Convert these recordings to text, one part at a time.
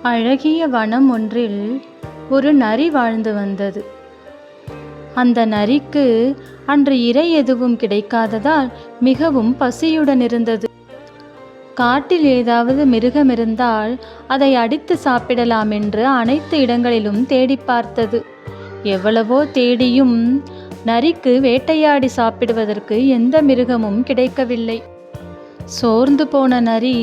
அழகிய வனம் ஒன்றில் ஒரு நரி வாழ்ந்து வந்தது. அந்த நரிக்கு அன்று இரை எதுவும் கிடைக்காததால் மிகவும் பசியுடன் இருந்தது. காட்டில் ஏதாவது மிருகம் இருந்தால் அதை அடித்து சாப்பிடலாம் என்று அனைத்து இடங்களிலும் தேடி பார்த்தது. எவ்வளவோ தேடியும் நரிக்கு வேட்டையாடி சாப்பிடுவதற்கு எந்த மிருகமும் கிடைக்கவில்லை. சோர்ந்து போன நரி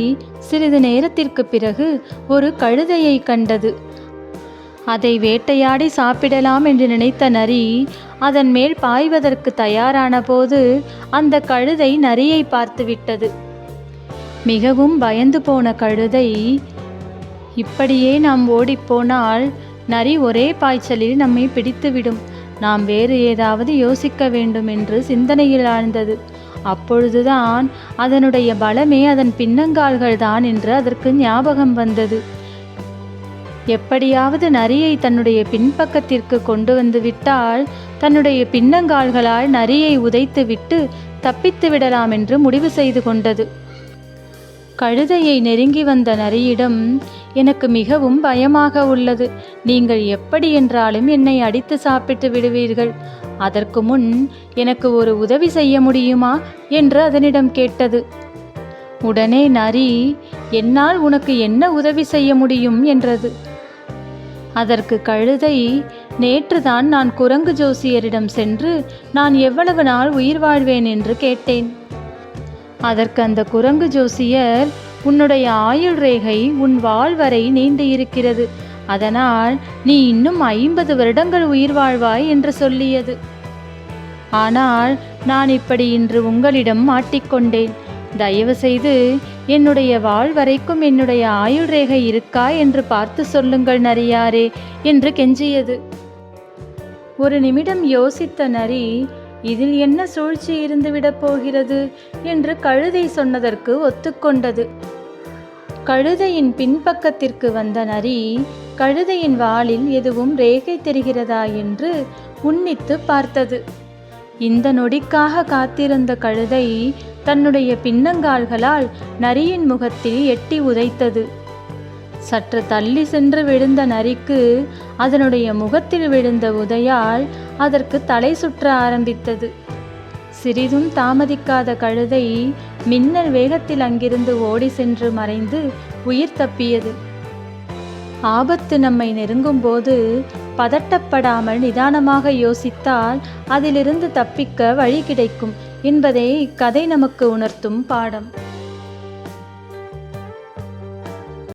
சிறிது நேரத்திற்கு பிறகு ஒரு கழுதையை கண்டது. அதை வேட்டையாடி சாப்பிடலாம் என்று நினைத்த நரி அதன் மேல் பாய்வதற்கு தயாரான போது அந்த கழுதை நரியை பார்த்துவிட்டது. மிகவும் பயந்து போன கழுதை, இப்படியே நாம் ஓடிப்போனால் நரி ஒரே பாய்ச்சலில் நம்மை பிடித்துவிடும், நாம் வேறு ஏதாவது யோசிக்க வேண்டும் என்று சிந்தனையில் ஆழ்ந்தது. அப்பொழுதுதான் அதனுடைய பலமே அதன் பின்னங்கால்கள் தான் என்று அதற்கு ஞாபகம் வந்தது. எப்படியாவது நரியை தன்னுடைய பின்பக்கத்திற்கு கொண்டு வந்து விட்டால் தன்னுடைய பின்னங்கால்களால் நரியை உதைத்து விட்டு தப்பித்து விடலாம் என்று முடிவு செய்து கொண்டது. கழுதையை நெருங்கி வந்த நரியிடம், எனக்கு மிகவும் பயமாக உள்ளது, நீங்கள் எப்படி என்றாலும் என்னை அடித்து சாப்பிட்டு விடுவீர்கள், அதற்கு முன் எனக்கு ஒரு உதவி செய்ய முடியுமா என்று அதனிடம் கேட்டது. உடனே நரி, என்னால் உனக்கு என்ன உதவி செய்ய முடியும் என்றது. அதற்கு கழுதை, நேற்றுதான் நான் குரங்கு ஜோசியரிடம் சென்று நான் எவ்வளவு நாள் உயிர் வாழ்வேன் என்று கேட்டேன். அதற்கு அந்த குரங்கு ஜோசியர், உன்னுடைய ஆயுள் ரேகை உன் வாள் வரை நீண்டு இருக்கிறது, அதனால் நீ இன்னும் 50 வருடங்கள் உயிர் வாழ்வாய் என்று சொல்லியது. ஆனால் நான் இப்படி இன்று உங்களிடம் மாட்டிக்கொண்டேன், தயவு செய்து என்னுடைய வாள் வரைக்கும் என்னுடைய ஆயுள் ரேகை இருக்கா என்று பார்த்து சொல்லுங்கள் நரியாரே என்று கெஞ்சியது. ஒரு நிமிடம் யோசித்த நரி, இதில் என்ன சூழ்ச்சி இருந்துவிடப் போகிறது என்று கழுதை சொன்னதற்கு ஒத்துக்கொண்டது. கழுதையின் பின்பக்கத்திற்கு வந்த நரி கழுதையின் வாளில் எதுவும் ரேகை தெரிகிறதா என்று உன்னித்து பார்த்தது. இந்த நொடிக்காக காத்திருந்த கழுதை தன்னுடைய பின்னங்கால்களால் நரியின் முகத்தில் எட்டி உதைத்தது. சற்று தள்ளி சென்று விழுந்த நரிக்கு அதனுடைய முகத்தில் விழுந்த உதையால் அதற்கு தலை சுற்ற ஆரம்பித்தது. சிறிதும் தாமதிக்காத கழுதை மின்னல் வேகத்தில் அங்கிருந்து ஓடி சென்று மறைந்து உயிர் தப்பியது. ஆபத்து நம்மை நெருங்கும் போது பதட்டப்படாமல் நிதானமாக யோசித்தால் அதிலிருந்து தப்பிக்க வழி கிடைக்கும் என்பதே இக்கதை நமக்கு உணர்த்தும் பாடம்.